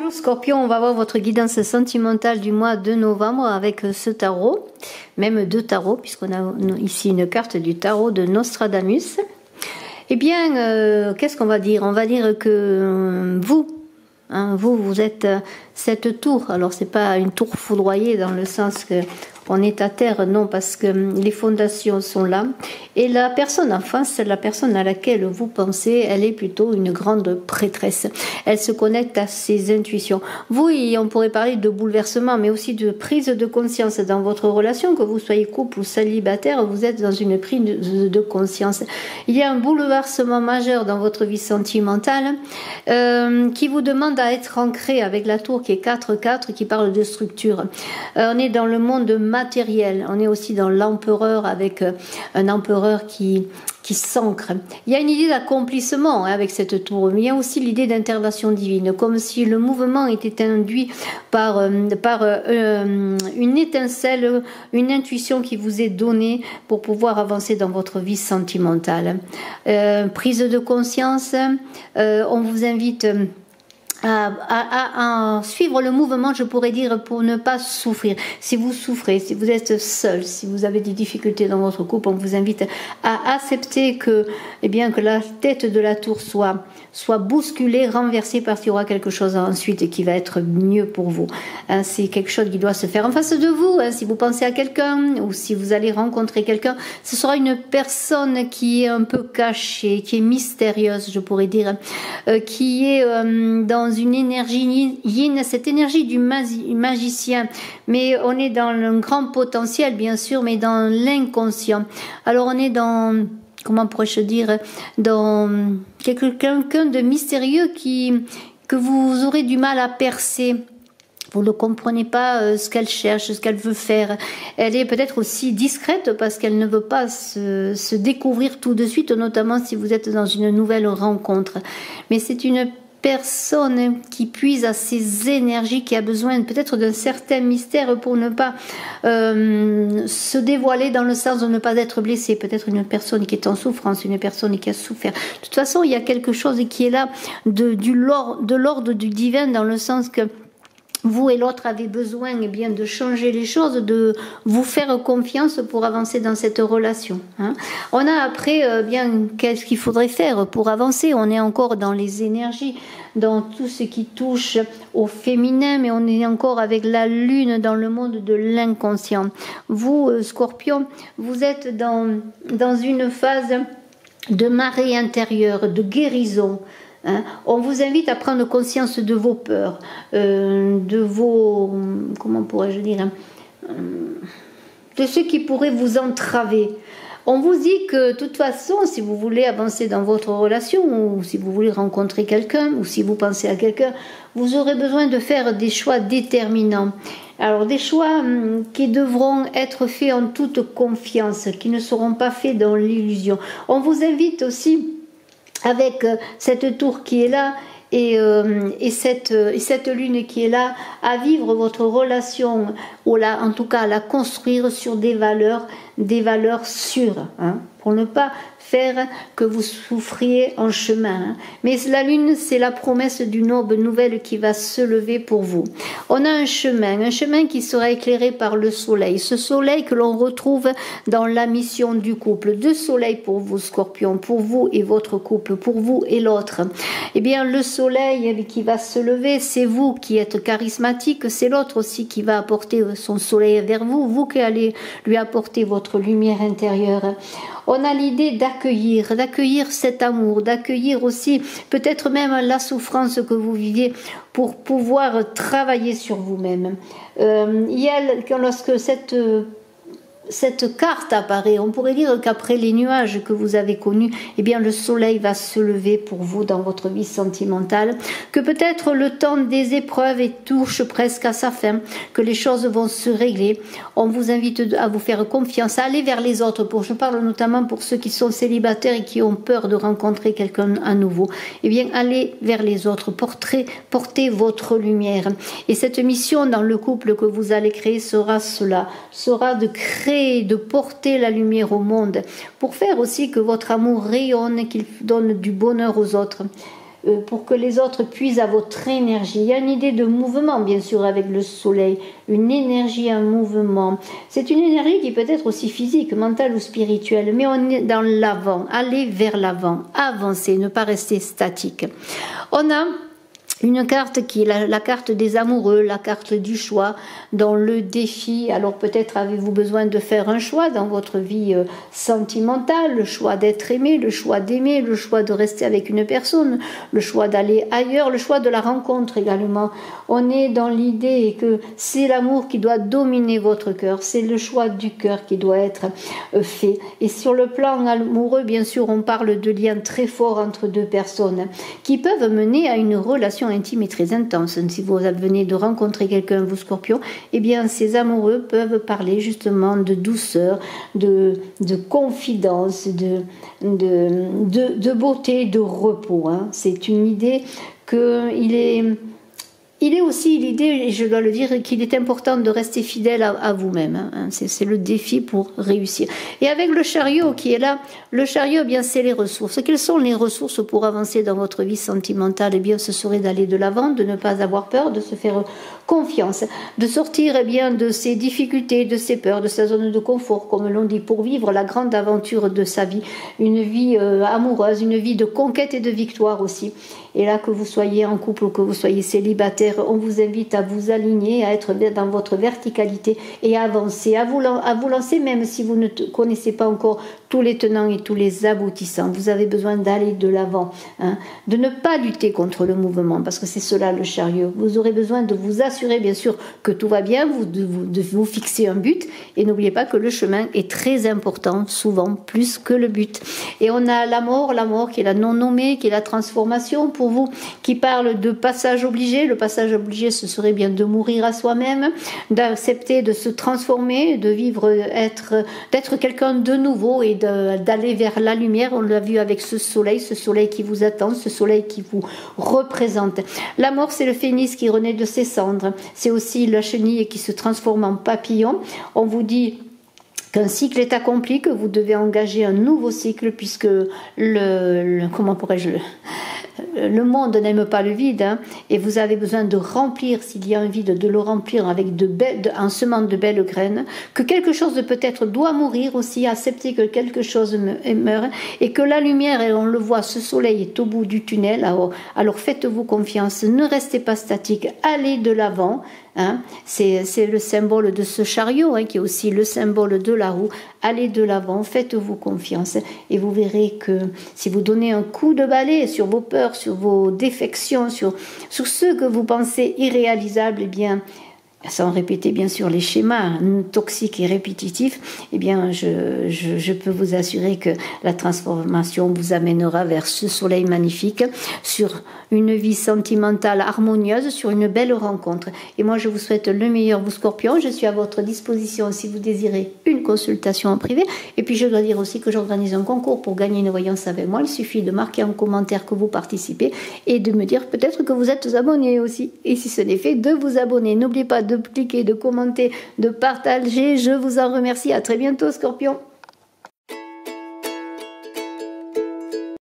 Bonjour Scorpion, on va voir votre guidance sentimentale du mois de novembre avec ce tarot, même deux tarots puisqu'on a ici une carte du tarot de Nostradamus. Eh bien, qu'est-ce qu'on va dire? On va dire que vous, vous êtes cette tour. Alors c'est pas une tour foudroyée dans le sens que on est à terre, non, parce que les fondations sont là. Et la personne en face, la personne à laquelle vous pensez, elle est plutôt une grande prêtresse. Elle se connecte à ses intuitions. Vous, on pourrait parler de bouleversement, mais aussi de prise de conscience dans votre relation, que vous soyez couple ou célibataire, vous êtes dans une prise de conscience. Il y a un bouleversement majeur dans votre vie sentimentale qui vous demande à être ancré avec la tour qui est 4-4, qui parle de structure. On est dans le monde matériel, on est aussi dans l'empereur avec un empereur qui s'ancre. Il y a une idée d'accomplissement avec cette tour, mais il y a aussi l'idée d'intervention divine, comme si le mouvement était induit par une étincelle, une intuition qui vous est donnée pour pouvoir avancer dans votre vie sentimentale. Prise de conscience, on vous invite à suivre le mouvement, je pourrais dire, pour ne pas souffrir. Si vous souffrez, si vous êtes seul, si vous avez des difficultés dans votre couple, on vous invite à accepter que, eh bien, que la tête de la tour soit bousculée, renversée, parce qu'il y aura quelque chose ensuite qui va être mieux pour vous. C'est quelque chose qui doit se faire en face de vous. Si vous pensez à quelqu'un ou si vous allez rencontrer quelqu'un, ce sera une personne qui est un peu cachée, qui est mystérieuse, je pourrais dire, qui est dans une énergie yin, cette énergie du magicien, mais on est dans un grand potentiel bien sûr, mais dans l'inconscient. Alors on est dans, comment pourrais-je dire, dans quelqu'un de mystérieux que vous aurez du mal à percer. Vous ne comprenez pas ce qu'elle cherche, ce qu'elle veut faire. Elle est peut-être aussi discrète parce qu'elle ne veut pas se découvrir tout de suite, notamment si vous êtes dans une nouvelle rencontre. Mais c'est une personne qui puise à ses énergies, qui a besoin peut-être d'un certain mystère pour ne pas se dévoiler, dans le sens de ne pas être blessé. Peut-être une personne qui est en souffrance, une personne qui a souffert. De toute façon, il y a quelque chose qui est là de l'ordre du divin, dans le sens que vous et l'autre avez besoin bien de changer les choses, de vous faire confiance pour avancer dans cette relation. On a après bien qu'est-ce qu'il faudrait faire pour avancer. On est encore dans les énergies, dans tout ce qui touche au féminin, mais on est encore avec la lune dans le monde de l'inconscient. Vous, Scorpion, vous êtes dans une phase de marée intérieure, de guérison. On vous invite à prendre conscience de vos peurs, de vos, comment pourrais-je dire, de ce qui pourrait vous entraver. On vous dit que de toute façon, si vous voulez avancer dans votre relation, ou si vous voulez rencontrer quelqu'un, ou si vous pensez à quelqu'un, vous aurez besoin de faire des choix déterminants. Alors des choix qui devront être faits en toute confiance, qui ne seront pas faits dans l'illusion. On vous invite aussi, avec cette tour qui est là et cette lune qui est là, à vivre votre relation, ou là, en tout cas à la construire sur des valeurs sûres, pour ne pas faire que vous souffriez en chemin. Mais la lune, c'est la promesse d'une aube nouvelle qui va se lever pour vous. On a un chemin qui sera éclairé par le soleil. Ce soleil que l'on retrouve dans la mission du couple. Deux soleils pour vous, Scorpion, pour vous et votre couple, pour vous et l'autre. Eh bien, le soleil qui va se lever, c'est vous qui êtes charismatique, c'est l'autre aussi qui va apporter son soleil vers vous, vous qui allez lui apporter votre lumière intérieure. On a l'idée d'accueillir cet amour, d'accueillir aussi peut-être même la souffrance que vous viviez pour pouvoir travailler sur vous-même. Lorsque cette carte apparaît, on pourrait dire qu'après les nuages que vous avez connus, eh bien le soleil va se lever pour vous dans votre vie sentimentale, que peut-être le temps des épreuves touche presque à sa fin, que les choses vont se régler. On vous invite à vous faire confiance, à aller vers les autres. Je parle notamment pour ceux qui sont célibataires et qui ont peur de rencontrer quelqu'un à nouveau. Eh bien, allez vers les autres, portez votre lumière. Et cette mission dans le couple que vous allez créer sera de créer, de porter la lumière au monde, pour faire aussi que votre amour rayonne, qu'il donne du bonheur aux autres. pour que les autres puisent à votre énergie. Il y a une idée de mouvement, bien sûr, avec le soleil, une énergie, un mouvement. C'est une énergie qui peut être aussi physique, mentale ou spirituelle, mais on est dans l'avant, aller vers l'avant, avancer, ne pas rester statique. On a une carte qui est la carte des amoureux, la carte du choix, dans le défi. Alors peut-être avez-vous besoin de faire un choix dans votre vie sentimentale, le choix d'être aimé, le choix d'aimer, le choix de rester avec une personne, le choix d'aller ailleurs, le choix de la rencontre également. On est dans l'idée que c'est l'amour qui doit dominer votre cœur, c'est le choix du cœur qui doit être fait. Et sur le plan amoureux, bien sûr, on parle de liens très forts entre deux personnes qui peuvent mener à une relation intime et très intense. Si vous venez de rencontrer quelqu'un, vous Scorpion, eh bien ces amoureux peuvent parler justement de douceur, de confidence, de beauté, de repos. Hein. C'est une idée il est aussi l'idée, et je dois le dire, qu'il est important de rester fidèle à vous-même. Hein. C'est le défi pour réussir. Et avec le chariot qui est là, le chariot, eh bien, c'est les ressources. Quelles sont les ressources pour avancer dans votre vie sentimentale? Eh bien, ce serait d'aller de l'avant, de ne pas avoir peur, de se faire confiance, de sortir eh bien, de ses difficultés, de ses peurs, de sa zone de confort, comme l'on dit, pour vivre la grande aventure de sa vie. Une vie amoureuse, une vie de conquête et de victoire aussi. Et là, que vous soyez en couple ou que vous soyez célibataire, on vous invite à vous aligner, à être dans votre verticalité et à avancer, à vous lancer, même si vous ne connaissez pas encore tous les tenants et tous les aboutissants. Vous avez besoin d'aller de l'avant, hein, de ne pas lutter contre le mouvement, parce que c'est cela le chariot. Vous aurez besoin de vous assurer, bien sûr, que tout va bien, de vous fixer un but, et n'oubliez pas que le chemin est très important, souvent plus que le but. Et on a la mort qui est la non-nommée, qui est la transformation pour vous, qui parle de passage obligé. Le passage obligé, ce serait bien de mourir à soi-même, d'accepter de se transformer, de vivre, d'être quelqu'un de nouveau et d'aller vers la lumière. On l'a vu avec ce soleil qui vous attend, ce soleil qui vous représente. La mort, c'est le phénix qui renaît de ses cendres. C'est aussi la chenille qui se transforme en papillon. On vous dit qu'un cycle est accompli, que vous devez engager un nouveau cycle, puisque comment pourrais-je le monde n'aime pas le vide, hein, et vous avez besoin de remplir, s'il y a un vide, de le remplir avec en semant de belles graines, que quelque chose peut-être doit mourir aussi, accepter que quelque chose meure, et que la lumière, et on le voit, ce soleil est au bout du tunnel. Alors faites-vous confiance, ne restez pas statique, allez de l'avant. Hein, c'est le symbole de ce chariot, hein, qui est aussi le symbole de la roue. Allez de l'avant, faites-vous confiance, et vous verrez que si vous donnez un coup de balai sur vos peurs, sur vos défections, sur ce que vous pensez irréalisable, eh bien, sans répéter bien sûr les schémas toxiques et répétitifs, eh bien je peux vous assurer que la transformation vous amènera vers ce soleil magnifique, sur une vie sentimentale harmonieuse, sur une belle rencontre. Et moi je vous souhaite le meilleur, vous Scorpions. Je suis à votre disposition si vous désirez une consultation en privé. Et puis je dois dire aussi que j'organise un concours pour gagner une voyance avec moi. Il suffit de marquer en commentaire que vous participez et de me dire peut-être que vous êtes abonné aussi. Et si ce n'est fait, de vous abonner. N'oubliez pas de cliquer, de commenter, de partager. Je vous en remercie. À très bientôt, Scorpion.